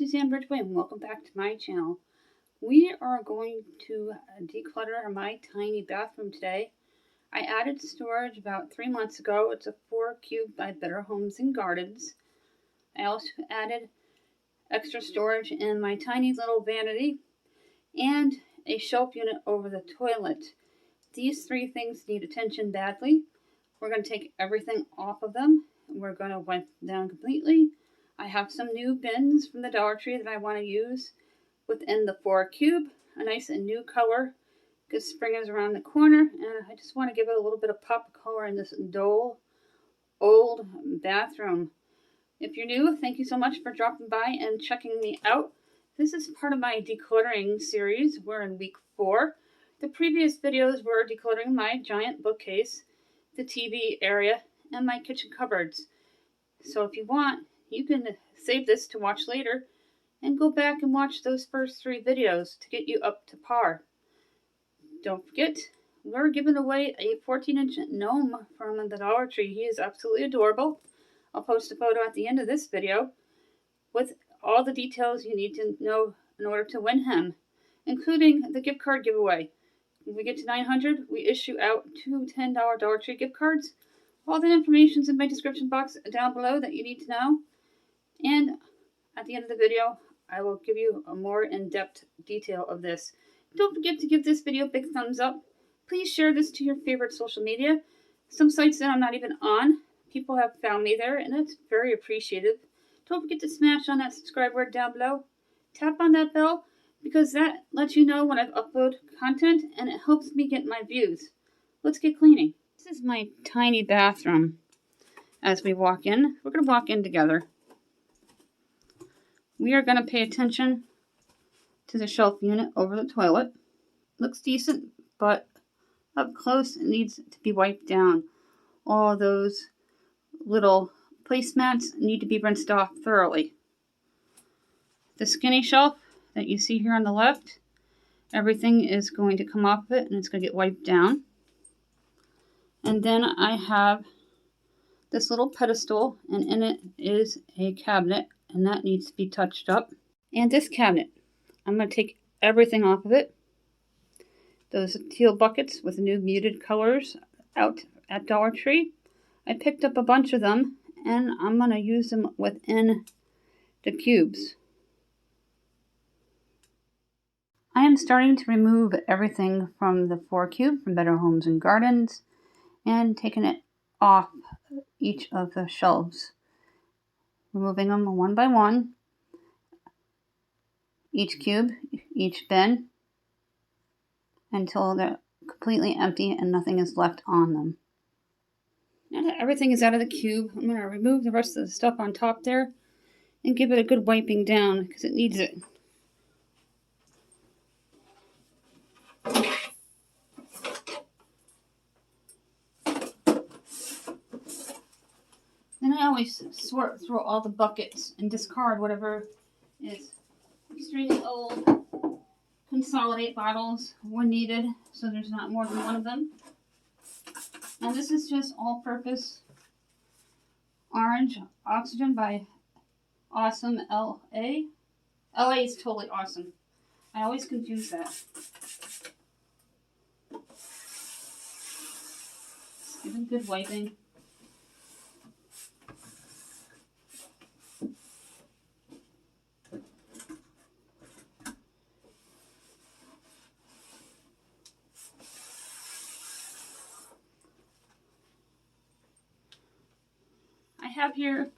Suzanne Ridgway and welcome back to my channel. We are going to declutter my tiny bathroom today. I added storage about 3 months ago. It's a 4 cube by Better Homes and Gardens. I also added extra storage in my tiny little vanity and a shelf unit over the toilet. These three things need attention badly. We're going to take everything off of them. We're going to wipe them down completely. I have some new bins from the Dollar Tree that I want to use within the 4 cube. A nice and new color because spring is around the corner, and I just want to give it a little bit of pop of color in this dull, old bathroom. If you're new, thank you so much for dropping by and checking me out. This is part of my decluttering series. We're in week 4. The previous videos were decluttering my giant bookcase, the TV area, and my kitchen cupboards. So if you want, you can save this to watch later and go back and watch those first 3 videos to get you up to par. Don't forget, we're giving away a 14-inch gnome from the Dollar Tree. He is absolutely adorable. I'll post a photo at the end of this video with all the details you need to know in order to win him, including the gift card giveaway. When we get to 900, we issue out 2 $10 Dollar Tree gift cards. All the information's in my description box down below that you need to know. And at the end of the video, I will give you a more in-depth detail of this. Don't forget to give this video a big thumbs up. Please share this to your favorite social media. Some sites that I'm not even on, people have found me there, and it's very appreciative. Don't forget to smash on that subscribe word down below. Tap on that bell, because that lets you know when I've uploaded content, and it helps me get my views. Let's get cleaning. This is my tiny bathroom. As we walk in, we're going to walk in together. We are going to pay attention to the shelf unit over the toilet. Looks decent, but up close it needs to be wiped down. All those little placemats need to be rinsed off thoroughly. The skinny shelf that you see here on the left, everything is going to come off of it and it's going to get wiped down. And then I have this little pedestal, and in it is a cabinet, and that needs to be touched up. And this cabinet, I'm going to take everything off of it. Those teal buckets with new muted colors out at Dollar Tree. I picked up a bunch of them, and I'm going to use them within the cubes. I am starting to remove everything from the 4 cube from Better Homes and Gardens and taking it off each of the shelves. Removing them one by one. Each cube, each bin, until they're completely empty and nothing is left on them. Now that everything is out of the cube, I'm going to remove the rest of the stuff on top there and give it a good wiping down because it needs it. Then I always sort through all the buckets and discard whatever is extremely old. Consolidate bottles when needed so there's not more than one of them. Now this is just all-purpose orange oxygen by Awesome LA. LA is totally awesome. I always confuse that. Just give it a good wiping. I have here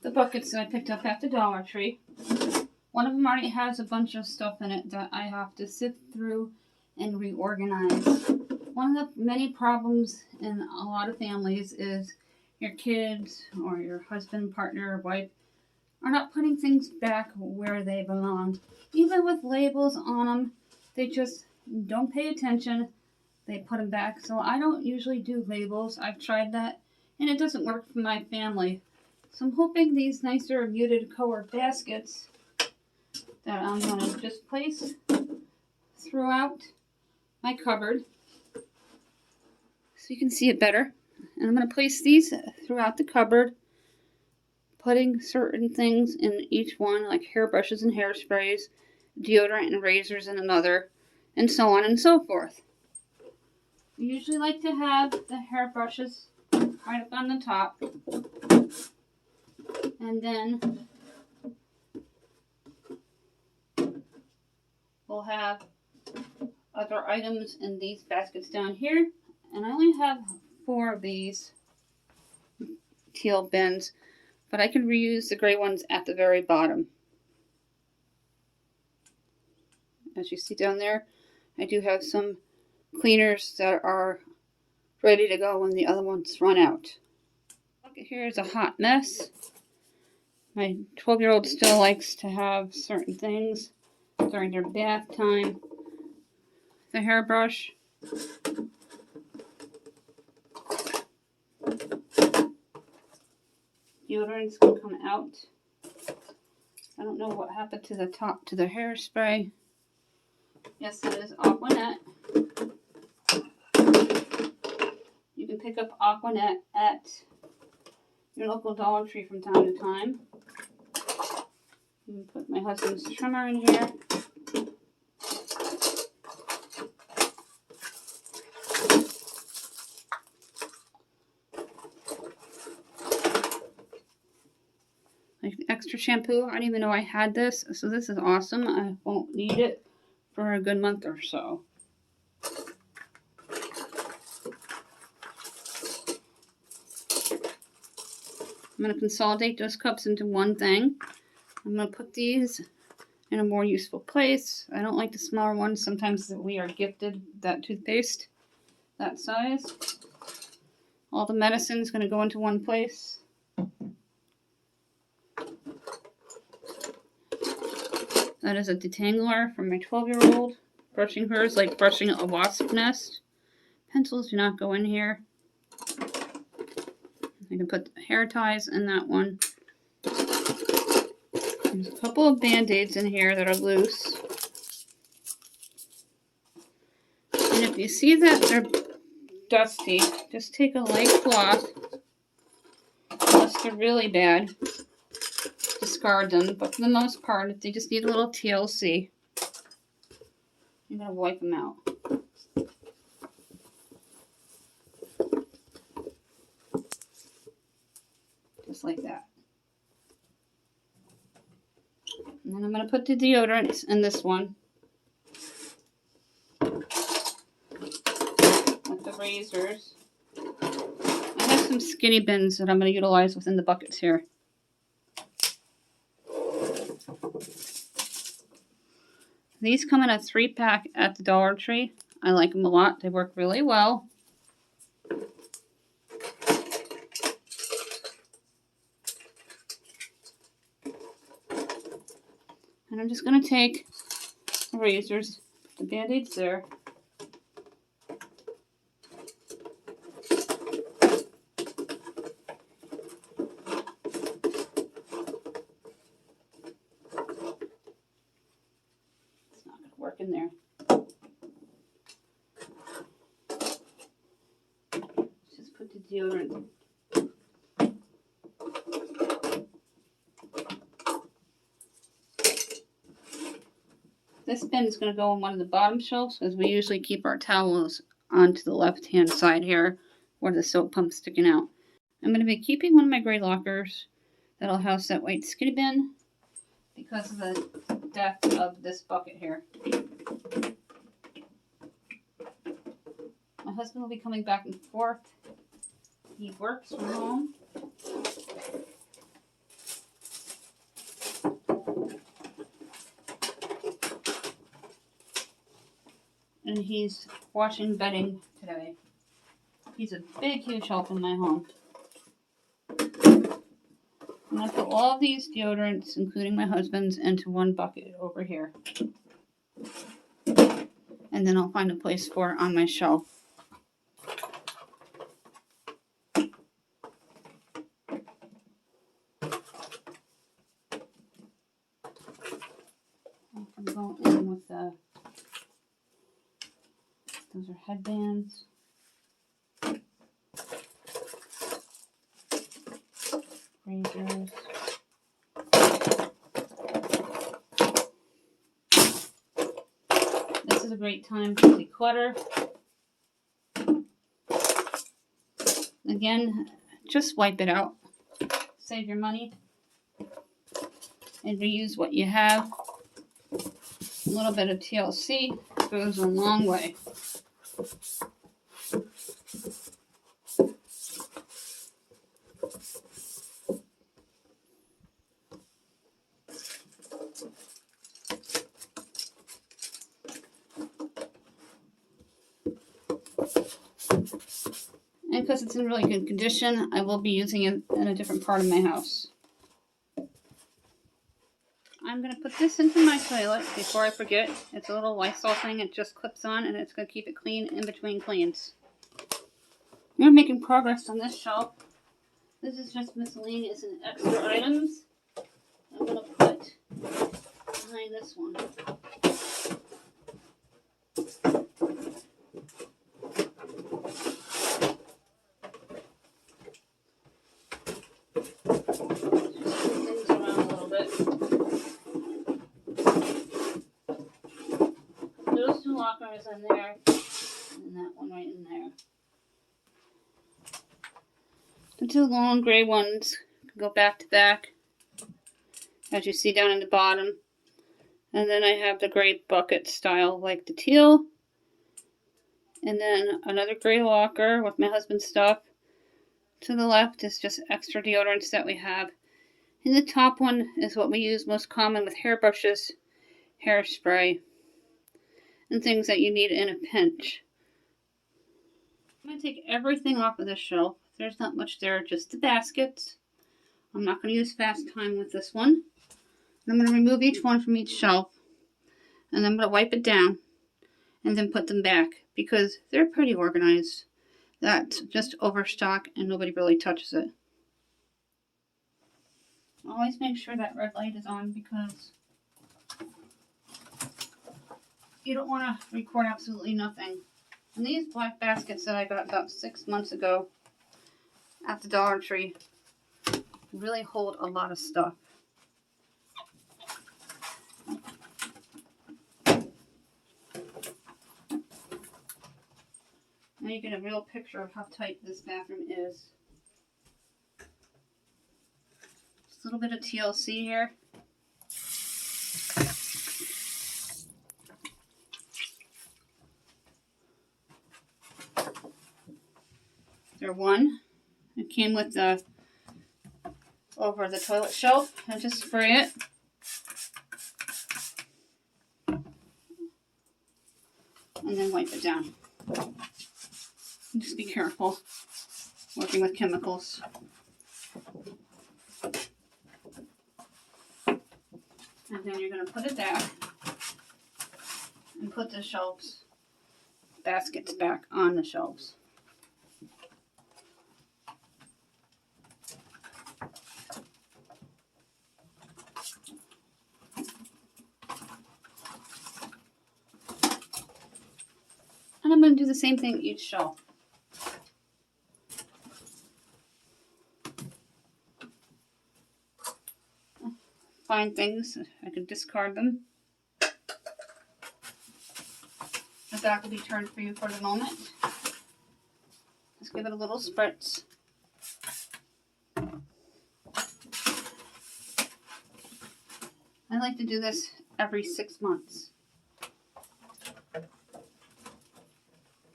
the buckets that I picked up at the Dollar Tree. One of them already has a bunch of stuff in it that I have to sift through and reorganize. One of the many problems in a lot of families is your kids or your husband, partner, or wife are not putting things back where they belong. Even with labels on them, they just don't pay attention. They put them back. So I don't usually do labels. I've tried that, and it doesn't work for my family. So I'm hoping these nicer muted color baskets that I'm going to just place throughout my cupboard so you can see it better. And I'm going to place these throughout the cupboard, putting certain things in each one, like hairbrushes and hairsprays, deodorant and razors in another, and so on and so forth. I usually like to have the hairbrushes right up on the top, and then we'll have other items in these baskets down here, and I only have 4 of these teal bins, but I can reuse the gray ones at the very bottom. As you see down there, I do have some cleaners that are ready to go when the other ones run out. Look, here is a hot mess. My 12-year-old still likes to have certain things during their bath time. The hairbrush. Deodorant's gonna come out. I don't know what happened to the top to the hairspray. Yes, that is Aquanet. You can pick up Aquanet at your local Dollar Tree from time to time. I'm gonna put my husband's trimmer in here. Like extra shampoo. I didn't even know I had this, so this is awesome. I won't need it for a good month or so. I'm going to consolidate those cups into one thing. I'm going to put these in a more useful place. I don't like the smaller ones. Sometimes we are gifted that toothpaste that size. All the medicine is going to go into one place. That is a detangler for my 12-year-old. Brushing hers like brushing a wasp nest. Pencils do not go in here. I can put hair ties in that one. There's a couple of band-aids in here that are loose. And if you see that they're dusty, just take a light cloth. Unless they're really bad, discard them. But for the most part, if they just need a little TLC, you're going to wipe them out. Just like that. And then I'm going to put the deodorant in this one. With the razors. I have some skinny bins that I'm going to utilize within the buckets here. These come in a 3-pack at the Dollar Tree. I like them a lot. They work really well. And I'm just going to take the razors, put the band-aids there. It's not going to work in there. Let's just put the deodorant. This bin is going to go on one of the bottom shelves, as we usually keep our towels onto the left-hand side here, where the soap pump's sticking out. I'm going to be keeping one of my gray lockers that'll house that white skinny bin because of the depth of this bucket here. My husband will be coming back and forth. He works from home. And he's washing bedding today. He's a big, huge help in my home. I'm going to put all of these deodorants, including my husband's, into one bucket over here. And then I'll find a place for it on my shelf. I'm going in with the... Those are headbands. Razors. great time to declutter. Again, just wipe it out. Save your money and reuse what you have. A little bit of TLC goes a long way. And because it's in really good condition, I will be using it in a different part of my house. I'm going to put this into my toilet before I forget. It's a little Lysol thing. It just clips on and it's going to keep it clean in between cleans. We're making progress on this shelf. This is just miscellaneous and extra items. I'm going to put behind this one. Those two lockers in there, and that one right in there. The two long gray ones go back to back, as you see down in the bottom. And then I have the gray bucket style, like the teal. And then another gray locker with my husband's stuff. To the left is just extra deodorants that we have. And the top one is what we use most common with hairbrushes, hairspray, and things that you need in a pinch. I'm going to take everything off of this shelf. There's not much there, just the baskets. I'm not going to use fast time with this one. And I'm going to remove each one from each shelf. And I'm going to wipe it down and then put them back because they're pretty organized. That's just overstock and nobody really touches it. Always make sure that red light is on because you don't want to record absolutely nothing. And these black baskets that I got about 6 months ago at the Dollar Tree really hold a lot of stuff. Now you get a real picture of how tight this bathroom is. Just a little bit of TLC here. There one. It came with the over the toilet shelf. I just spray it. And then wipe it down. Just be careful working with chemicals. And then you're going to put it back and put the shelves, baskets back on the shelves. And I'm going to do the same thing each shelf. Find things, I can discard them. The back will be turned for you for the moment. Just give it a little spritz. I like to do this every 6 months.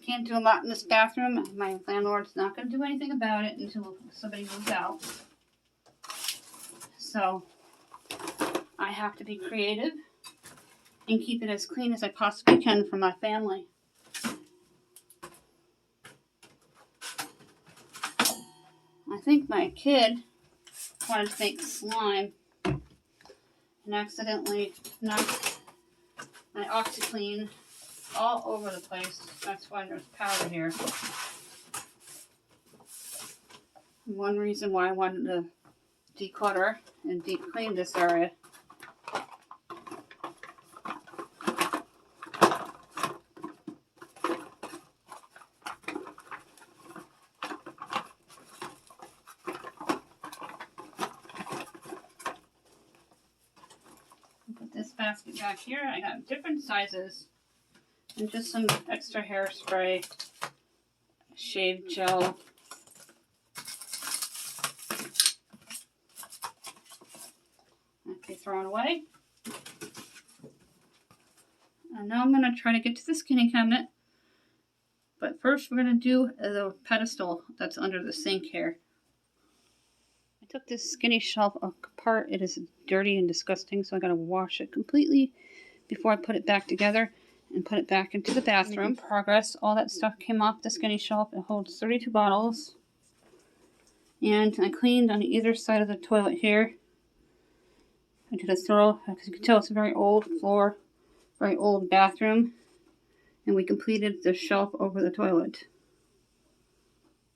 Can't do a lot in this bathroom. My landlord's not going to do anything about it until somebody moves out. So I have to be creative and keep it as clean as I possibly can for my family. I think my kid wanted to make slime and accidentally knocked my OxyClean all over the place. That's why there's powder here. One reason why I wanted to declutter and deep clean this area. Put this basket back here. I got different sizes And just some extra hairspray, shave gel. That be thrown away. And now I'm going to try to get to the skinny cabinet. But first we're going to do the pedestal that's under the sink here. I took this skinny shelf apart. It is dirty and disgusting, so I got to wash it completely before I put it back together and put it back into the bathroom. Making progress. All that stuff came off the skinny shelf. It holds 32 bottles. And I cleaned on either side of the toilet here. I did a thorough, as you can tell, it's a very old floor, very old bathroom. And we completed the shelf over the toilet.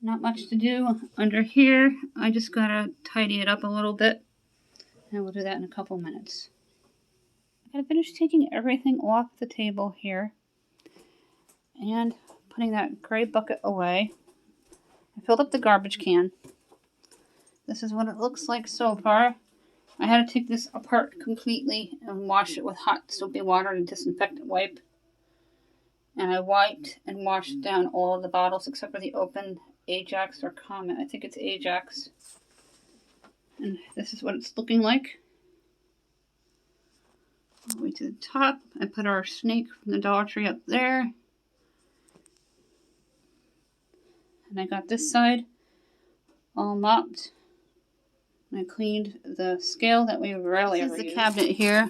Not much to do under here. I just gotta tidy it up a little bit. And we'll do that in a couple minutes. I gotta finish taking everything off the table here. And putting that gray bucket away. I filled up the garbage can. This is what it looks like so far. I had to take this apart completely and wash it with hot soapy water and disinfectant wipe. And I wiped and washed down all of the bottles except for the open Ajax or Comet. I think it's Ajax. And this is what it's looking like. All the way to the top. I put our snake from the Dollar Tree up there. And I got this side all mopped. And I cleaned the scale that we rarely ever use. This is the cabinet here.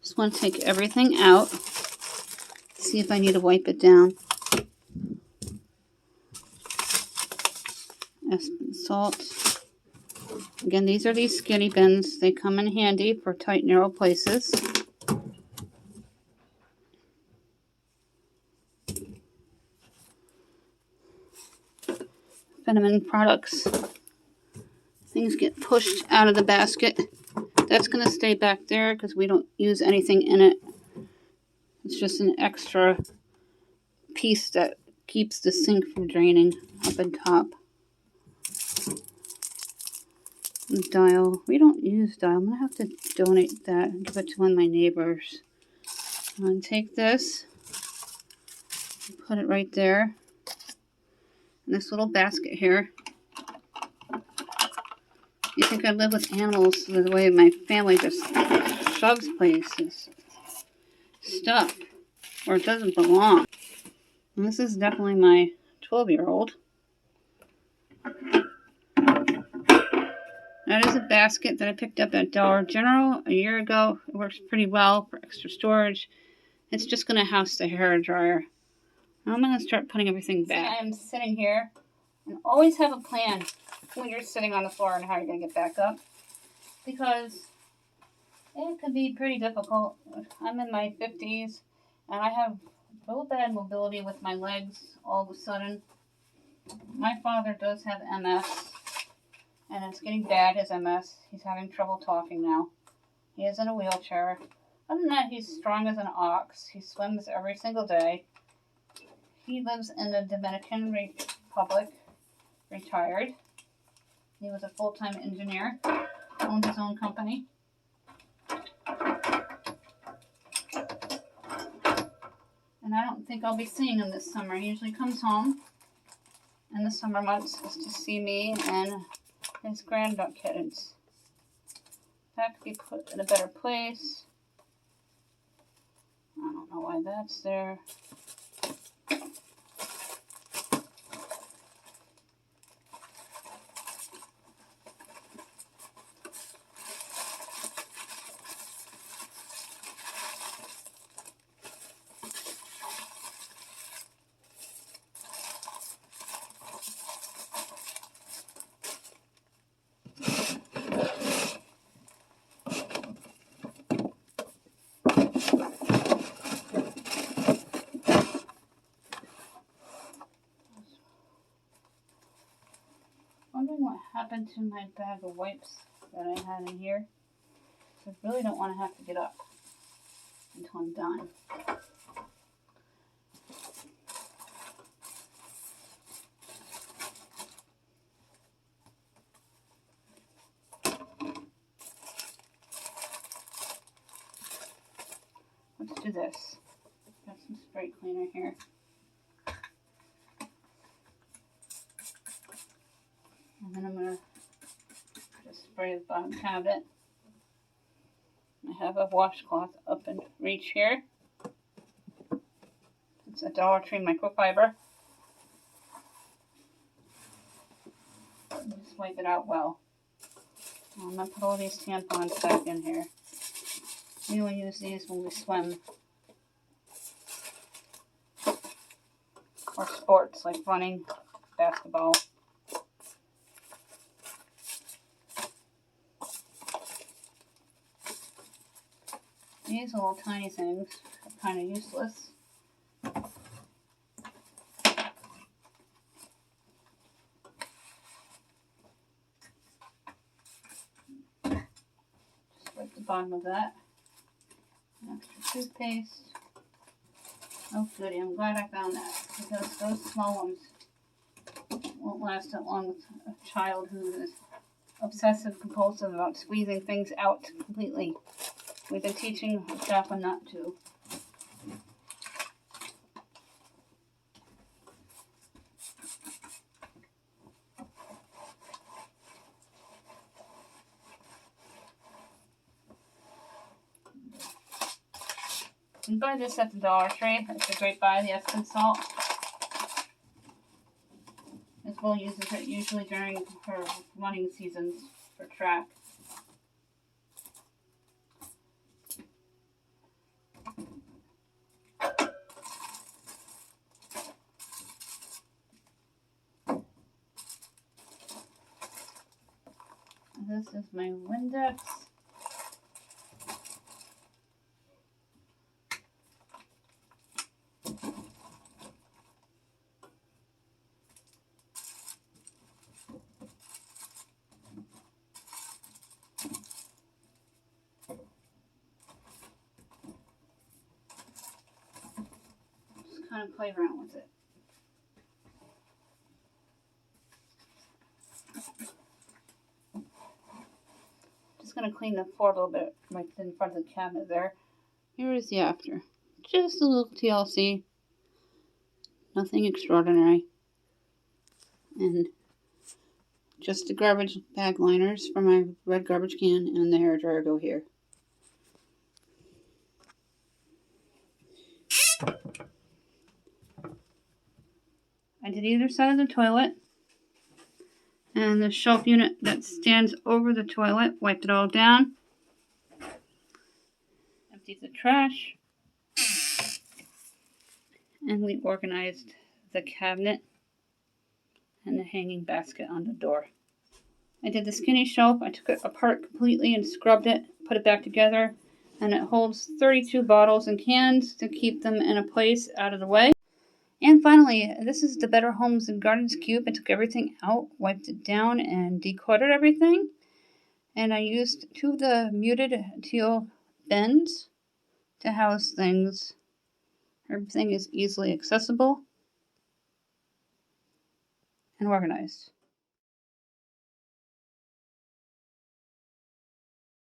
Just want to take everything out. See if I need to wipe it down. Epsom salt. Again, these are these skinny bins. They come in handy for tight, narrow places. Vitamin products. Things get pushed out of the basket. That's going to stay back there because we don't use anything in it. It's just an extra piece that keeps the sink from draining up and top. And dial. We don't use dial. I'm going to have to donate that and give it to one of my neighbors. I'm going to take this and put it right there in this little basket here. You think I live with animals the way my family just shoves places. Stuff where it doesn't belong. And this is definitely my 12-year-old. That is a basket that I picked up at Dollar General a year ago. It works pretty well for extra storage. It's just going to house the hair dryer. Now I'm going to start putting everything back. I'm sitting here and always have a plan when you're sitting on the floor and how you're going to get back up. Because it could be pretty difficult. I'm in my 50s and I have real bad mobility with my legs all of a sudden. My father does have MS and it's getting bad, his MS. He's having trouble talking now. He is in a wheelchair. Other than that, he's strong as an ox. He swims every single day. He lives in the Dominican Republic, retired. He was a full-time engineer, owned his own company. And I don't think I'll be seeing him this summer. He usually comes home in the summer months just to see me and his granddog kittens. That could be put in a better place. I don't know why that's there. Wondering what happened to my bag of wipes that I had in here. So I really don't want to have to get up until I'm done. Let's do this. Got some spray cleaner here. And then I'm going to just spray the bottom cabinet. I have a washcloth up in reach here. It's a Dollar Tree microfiber. Just wipe it out well. I'm going to put all these tampons back in here. We will use these when we swim. Or sports like running, basketball. These little tiny things are kind of useless. Just wipe the bottom of that. An extra toothpaste. Oh goody, I'm glad I found that, because those small ones won't last that long with a child who is obsessive compulsive about squeezing things out completely. We've been teaching Jacqueline not to. You can buy this at the Dollar Tree. It's a great buy, the Epsom salt. Miss Will uses it usually during her running seasons for track. This is my Windex. Just kind of play around with it. Just going to clean the floor a little bit right in front of the cabinet there. Here is the after. Just a little TLC. Nothing extraordinary. And just the garbage bag liners for my red garbage can and the hairdryer go here. I did either side of the toilet. And the shelf unit that stands over the toilet, wiped it all down. Emptied the trash. And we organized the cabinet and the hanging basket on the door. I did the skinny shelf. I took it apart completely and scrubbed it, put it back together, and it holds 32 bottles and cans to keep them in a place out of the way. And finally, this is the Better Homes and Gardens cube. I took everything out, wiped it down, and decluttered everything. And I used 2 of the muted teal bins to house things. Everything is easily accessible and organized.